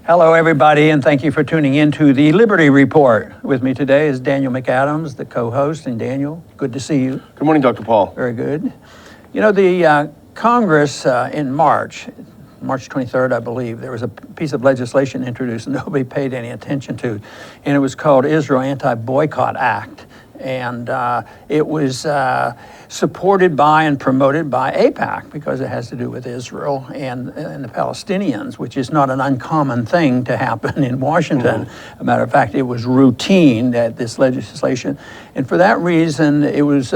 Hello, everybody, and thank you for tuning in to the Liberty Report. With me today is Daniel McAdams, the co-host. And Daniel, good to see you. Good morning, Dr. Paul. Very good. You know, the Congress in March 23rd, I believe, there was a piece of legislation introduced nobody paid any attention to, and it was called Israel Anti-Boycott Act. And it was supported by and promoted by AIPAC because it has to do with Israel and the Palestinians, which is not an uncommon thing to happen in Washington. As a matter of fact, it was routine that this legislation, and for that reason, it was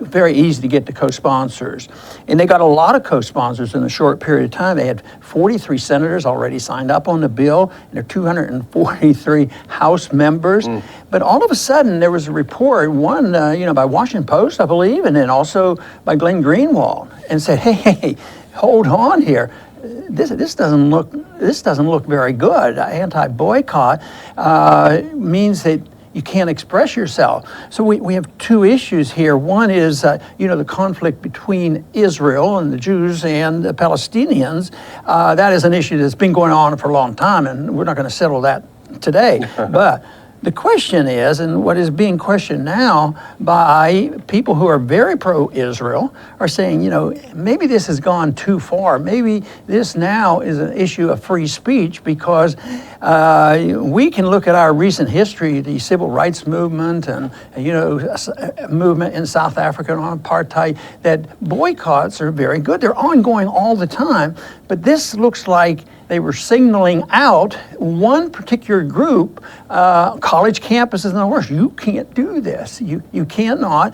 very easy to get the co-sponsors. And they got a lot of co-sponsors in a short period of time. They had 43 senators already signed up on the bill, and there are 243 House members. But all of a sudden, there was a report, one by Washington Post, I believe, and then also by Glenn Greenwald, and said, hey, hold on here. This doesn't look very good. Anti-boycott means that you can't express yourself. So we have two issues here. One is, the conflict between Israel and the Jews and the Palestinians. That is an issue that's been going on for a long time, and we're not going to settle that today. But the question is, and what is being questioned now by people who are very pro-Israel, are saying, maybe this has gone too far. Maybe this now is an issue of free speech because we can look at our recent history, the civil rights movement and, movement in South Africa on apartheid, that boycotts are very good. They're ongoing all the time, but this looks like they were signaling out one particular group, college campuses and the worst. You can't do this. You cannot,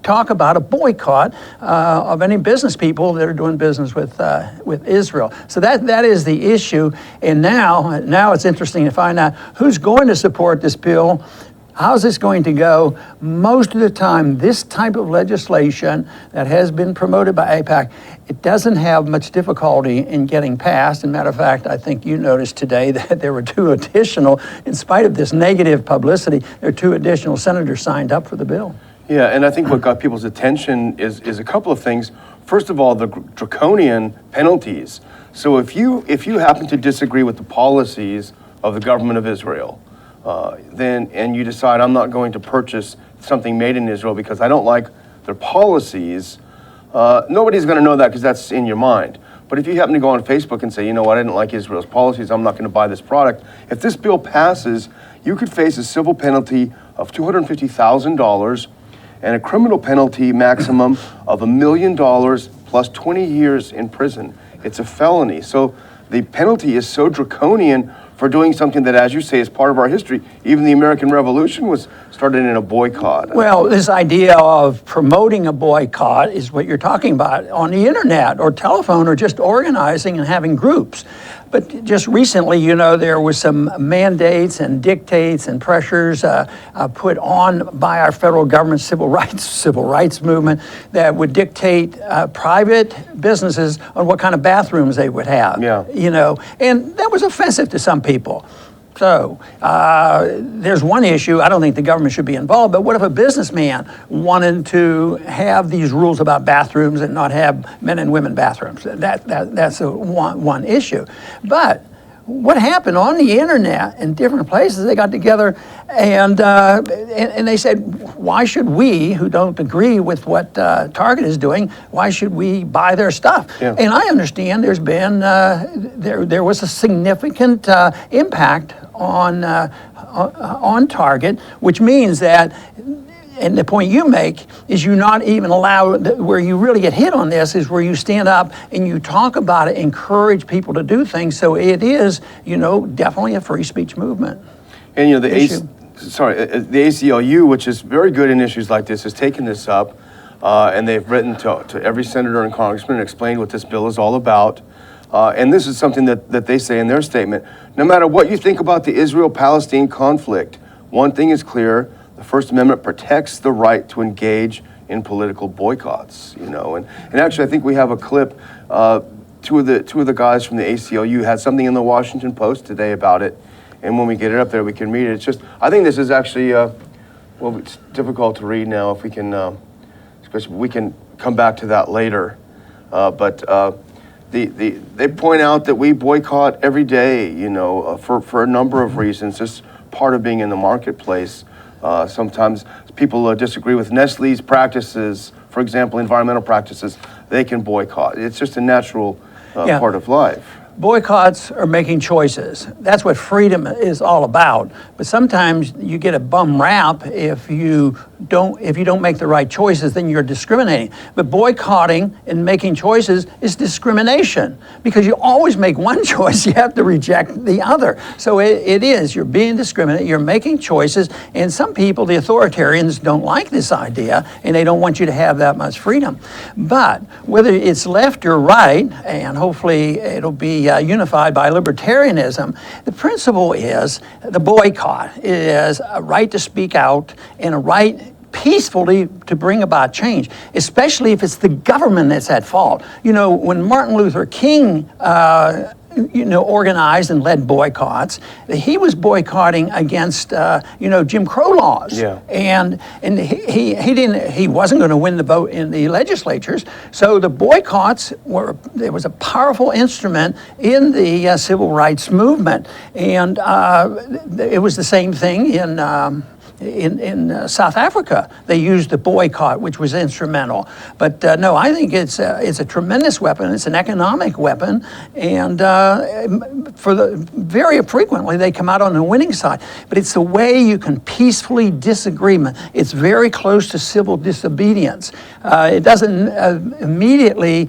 talk about a boycott of any business people that are doing business with Israel. So that is the issue. And now it's interesting to find out who's going to support this bill. How's this going to go? Most of the time, this type of legislation that has been promoted by AIPAC, it doesn't have much difficulty in getting passed. As a matter of fact, I think you noticed today that there were two additional, in spite of this negative publicity, there are two additional senators signed up for the bill. Yeah, and I think what got people's attention is a couple of things. First of all, the draconian penalties. So if you happen to disagree with the policies of the government of Israel, and you decide I'm not going to purchase something made in Israel because I don't like their policies, nobody's going to know that because that's in your mind. But if you happen to go on Facebook and say, I didn't like Israel's policies, I'm not going to buy this product, if this bill passes, you could face a civil penalty of $250,000 and a criminal penalty maximum of $1 million plus 20 years in prison. It's a felony. So the penalty is so draconian for doing something that, as you say, is part of our history. Even the American Revolution was started in a boycott. Well, this idea of promoting a boycott is what you're talking about on the internet or telephone or just organizing and having groups. But just recently, there was some mandates and dictates and pressures put on by our federal government civil rights movement that would dictate private businesses on what kind of bathrooms they would have. Yeah. And that was offensive to some people. So there's one issue. I don't think the government should be involved, but what if a businessman wanted to have these rules about bathrooms and not have men and women bathrooms? That's one issue. But what happened on the internet in different places, they got together and they said, why should we, who don't agree with what Target is doing, why should we buy their stuff? Yeah. And I understand there's been, there was a significant impact on Target, which means that, and the point you make is you're not even allowed, where you really get hit on this is where you stand up and you talk about it, encourage people to do things. So it is, definitely a free speech movement. And the ACLU, which is very good in issues like this, has taken this up, and they've written to every senator and congressman and explained what this bill is all about. And this is something that they say in their statement. No matter what you think about the Israel-Palestine conflict, one thing is clear: the First Amendment protects the right to engage in political boycotts. And actually, I think we have a clip. Two of the guys from the ACLU had something in the Washington Post today about it, and when we get it up there, we can read it. It's just, I think this is actually, it's difficult to read now. If we can, especially we can come back to that later. But they point out that we boycott every day, for a number of reasons. Just part of being in the marketplace. Sometimes people disagree with Nestle's practices, for example, environmental practices. They can boycott. It's just a natural part of life. Boycotts are making choices. That's what freedom is all about. But sometimes you get a bum rap if you don't make the right choices, then you're discriminating. But boycotting and making choices is discrimination, because you always make one choice, you have to reject the other. So it is, you're being discriminated, you're making choices, and some people, the authoritarians, don't like this idea, and they don't want you to have that much freedom. But whether it's left or right, and hopefully it'll be unified by libertarianism, the principle is the boycott is a right to speak out and a right peacefully to bring about change, especially if it's the government that's at fault. When Martin Luther King organized and led boycotts, he was boycotting against Jim Crow laws. Yeah. And he wasn't going to win the vote in the legislatures. So the boycotts there was a powerful instrument in the civil rights movement. And it was the same thing in South Africa. They used the boycott, which was instrumental. But no, I think it's a tremendous weapon. It's an economic weapon, and very frequently they come out on the winning side. But it's the way you can peacefully disagree. It's very close to civil disobedience. It doesn't immediately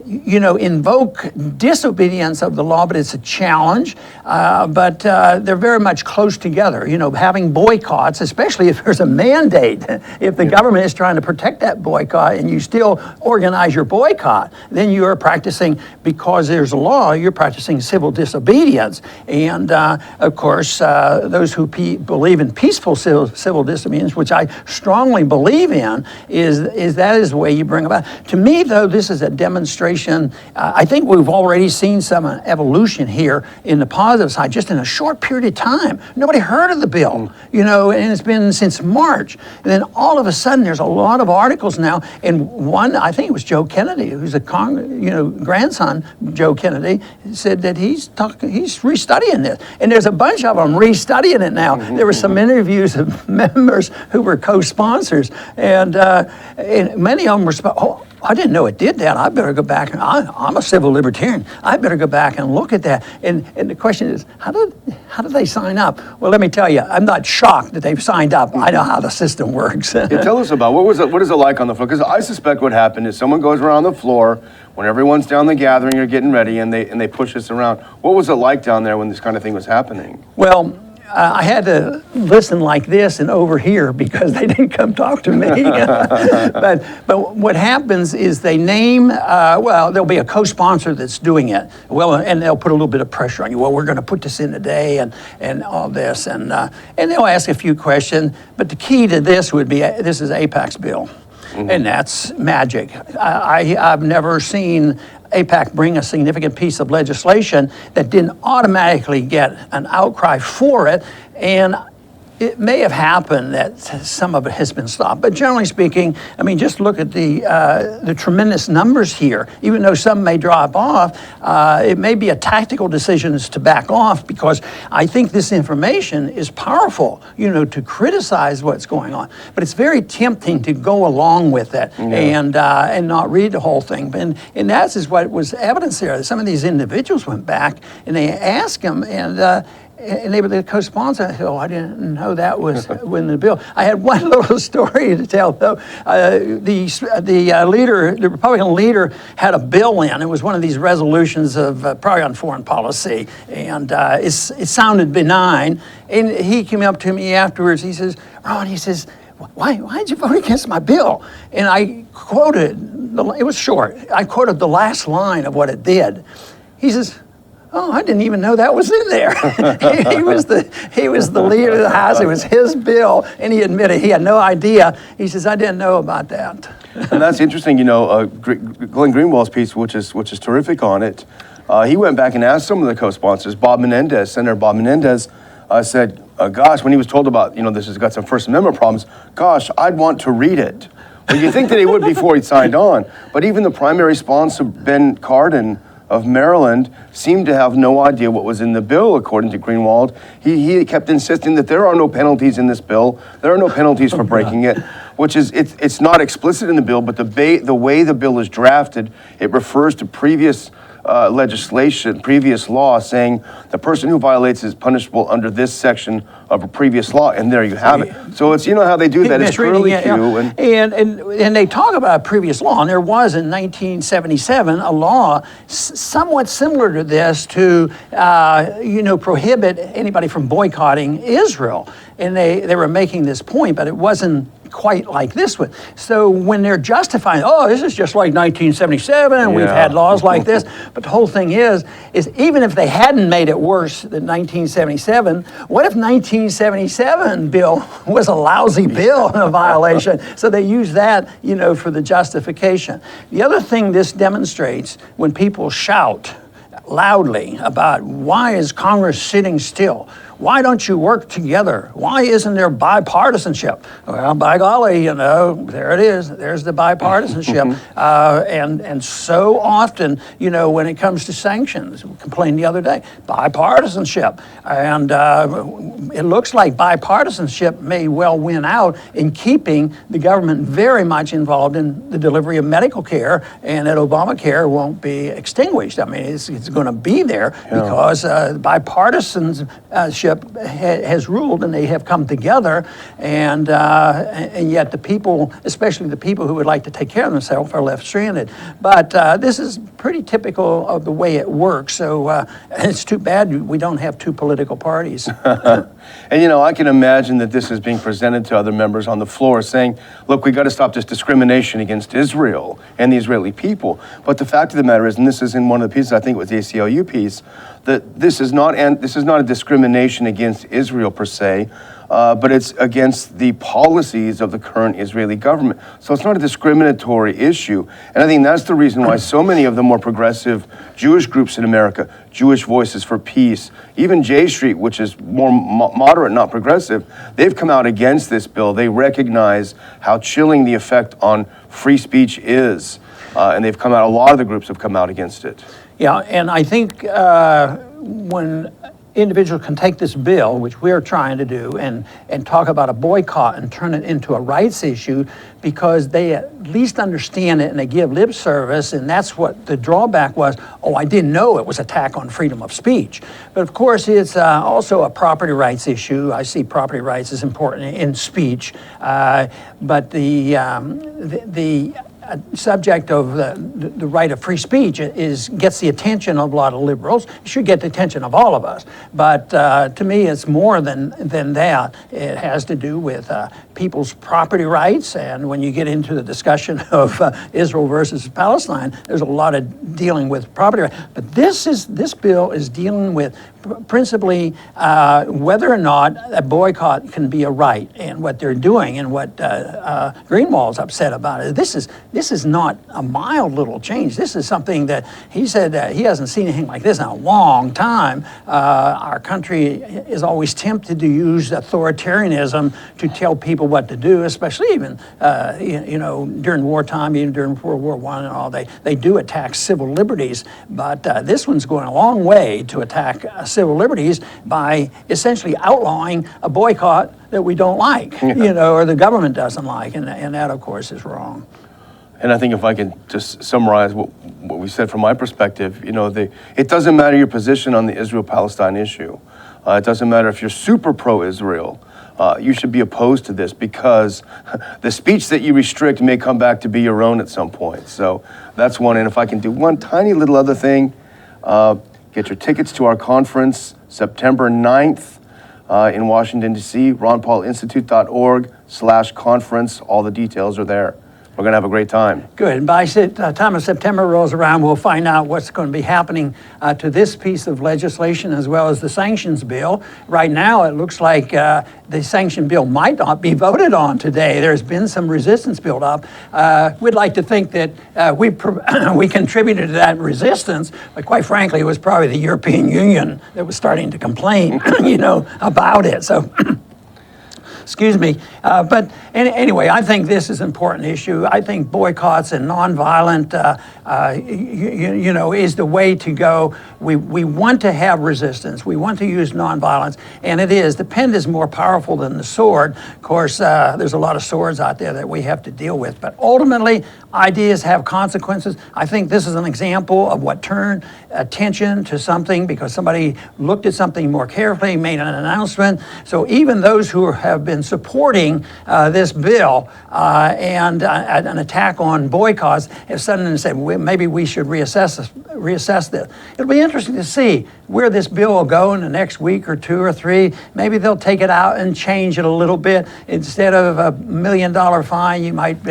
invoke disobedience of the law, but it's a challenge. But they're very much close together. Having boycotts, especially if there's a mandate, if the government is trying to protect that boycott and you still organize your boycott, then you are practicing, because there's a law, you're practicing civil disobedience. And of course, those who believe in peaceful civil disobedience, which I strongly believe in, is that is the way you bring about. To me, though, this is a demonstration. I think we've already seen some evolution here in the positive side just in a short period of time. Nobody heard of the bill, and it's been since March. And then all of a sudden, there's a lot of articles now. And one, I think it was Joe Kennedy, who's a grandson, Joe Kennedy, said that he's restudying this. And there's a bunch of them restudying it now. There were some interviews of members who were co-sponsors, and many of them were, I didn't know it did that. I better go back. I'm a civil libertarian. I better go back and look at that. And the question is, how did they sign up? Well, let me tell you, I'm not shocked that they've signed up. I know how the system works. Yeah, tell us about what is it like on the floor? Because I suspect what happened is someone goes around the floor when everyone's down the gathering, you're getting ready, and they push us around. What was it like down there when this kind of thing was happening? Well, I had to listen like this and over here because they didn't come talk to me. but what happens is they name, there'll be a co-sponsor that's doing it. Well, and they'll put a little bit of pressure on you. Well, we're going to put this in today and all this. And they'll ask a few questions. But the key to this would be, this is AIPAC's bill. Mm-hmm. And that's magic. I've never seen AIPAC bring a significant piece of legislation that didn't automatically get an outcry for it. And it may have happened that some of it has been stopped, but generally speaking, I mean, just look at the tremendous numbers here. Even though some may drop off, it may be a tactical decision to back off, because I think this information is powerful, to criticize what's going on. But it's very tempting to go along with it and not read the whole thing. And that is what was evidence there. Some of these individuals went back and they asked them, and they were the co-sponsor. I said, I didn't know that was in the bill. I had one little story to tell, though. The Republican leader had a bill in. It was one of these resolutions of probably on foreign policy, and it sounded benign. And he came up to me afterwards. He says, Ron, why did you vote against my bill? And I quoted, it was short, I quoted the last line of what it did. He says, I didn't even know that was in there. he was the leader of the House. It was his bill, and he admitted he had no idea. He says, I didn't know about that. And that's interesting. Glenn Greenwald's piece, which is terrific on it, he went back and asked some of the co-sponsors. Senator Bob Menendez said, gosh, when he was told about, this has got some First Amendment problems, gosh, I'd want to read it. Well, you think that he would before he signed on, but even the primary sponsor, Ben Cardin of Maryland, seemed to have no idea what was in the bill, according to Greenwald. He kept insisting that there are no penalties in this bill. There are no penalties for breaking it, which is, it's not explicit in the bill, but the way the bill is drafted, it refers to previous legislation, previous law, saying the person who violates is punishable under this section of a previous law, and there you have it. So it's, you know how they do that, it's curlicue. And they talk about previous law, and there was in 1977 a law somewhat similar to this to, prohibit anybody from boycotting Israel. And they were making this point, but it wasn't quite like this one. So when they're justifying, oh, this is just like 1977, and we've had laws like this, but the whole thing is even if they hadn't made it worse than 1977, what if 1977 bill was a lousy bill and a violation? So they use that, for the justification. The other thing this demonstrates, when people shout loudly about why is Congress sitting still? Why don't you work together? Why isn't there bipartisanship? Well, by golly, there it is. There's the bipartisanship. And so often, when it comes to sanctions, we complained the other day, bipartisanship. And it looks like bipartisanship may well win out in keeping the government very much involved in the delivery of medical care, and that Obamacare won't be extinguished. I mean, it's going to be there because bipartisanship has ruled, and they have come together, and yet the people, especially the people who would like to take care of themselves, are left stranded. But this is pretty typical of the way it works. So it's too bad we don't have two political parties. And I can imagine that this is being presented to other members on the floor, saying, "Look, we got to stop this discrimination against Israel and the Israeli people." But the fact of the matter is, and this is in one of the pieces, I think it was the ACLU piece, that this is not a discrimination against Israel per se, but it's against the policies of the current Israeli government. So it's not a discriminatory issue. And I think that's the reason why so many of the more progressive Jewish groups in America, Jewish Voices for Peace, even J Street, which is more moderate, not progressive, they've come out against this bill. They recognize how chilling the effect on free speech is. And they've come out, a lot of the groups have come out against it. Yeah, and I think when individuals can take this bill, which we're trying to do, and talk about a boycott and turn it into a rights issue, because they at least understand it and they give lip service, and that's what the drawback was. Oh, I didn't know it was an attack on freedom of speech. But of course, it's also a property rights issue. I see property rights as important in speech, but the subject of the right of free speech gets the attention of a lot of liberals. It should get the attention of all of us. But to me, it's more than that. It has to do with people's property rights. And when you get into the discussion of Israel versus Palestine, there's a lot of dealing with property rights. But this bill is dealing with principally whether or not a boycott can be a right, and what they're doing, and what Greenwald's upset about it. This is not a mild little change. This is something that he said that he hasn't seen anything like this in a long time. Our country is always tempted to use authoritarianism to tell people what to do, especially even during wartime, even during World War I and all. They do attack civil liberties, but this one's going a long way to attack civil liberties by essentially outlawing a boycott that we don't like, or the government doesn't like, and that, of course, is wrong. And I think if I can just summarize what we said from my perspective, it doesn't matter your position on the Israel-Palestine issue. It doesn't matter if you're super pro-Israel. You should be opposed to this, because the speech that you restrict may come back to be your own at some point. So that's one. And if I can do one tiny little other thing, get your tickets to our conference September 9th in Washington, D.C., ronpaulinstitute.org/conference. All the details are there. We're going to have a great time. Good. And by the time of September rolls around, we'll find out what's going to be happening to this piece of legislation, as well as the sanctions bill. Right now, it looks like the sanction bill might not be voted on today. There's been some resistance built up. We'd like to think that we contributed to that resistance, but quite frankly, it was probably the European Union that was starting to complain, about it. So Excuse me. But anyway, I think this is an important issue. I think boycotts and nonviolent, is the way to go. We want to have resistance. We want to use nonviolence, and it is. The pen is more powerful than the sword. Of course, there's a lot of swords out there that we have to deal with. But ultimately, ideas have consequences. I think this is an example of what turned attention to something because somebody looked at something more carefully, made an announcement. So even those who have been supporting this bill and an attack on boycotts have suddenly said, well, maybe we should reassess this. It'll be interesting to see where this bill will go in the next week or two or three. Maybe they'll take it out and change it a little bit. Instead of $1 million fine, they might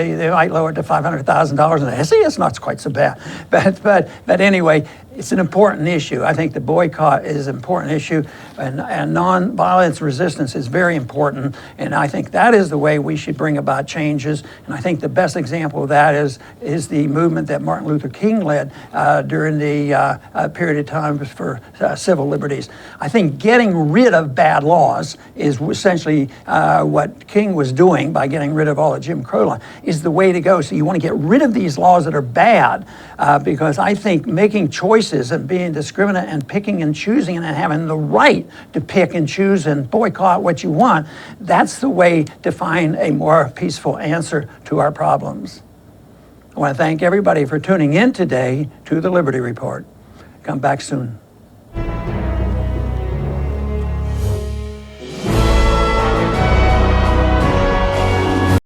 lower it to $500,000. And see, it's not quite so bad. But anyway, it's an important issue. I think the boycott is an important issue, and nonviolence resistance is very important. And I think that is the way we should bring about changes. And I think the best example of that is the movement that Martin Luther King led during the period of time for civil liberties. I think getting rid of bad laws is essentially what King was doing by getting rid of all the Jim Crow laws is the way to go. So you want to get rid of these laws that are bad because I think making choices and being discriminate and picking and choosing and having the right to pick and choose and boycott what you want, that's the way to find a more peaceful answer to our problems. I want to thank everybody for tuning in today to the Liberty Report. Come back soon.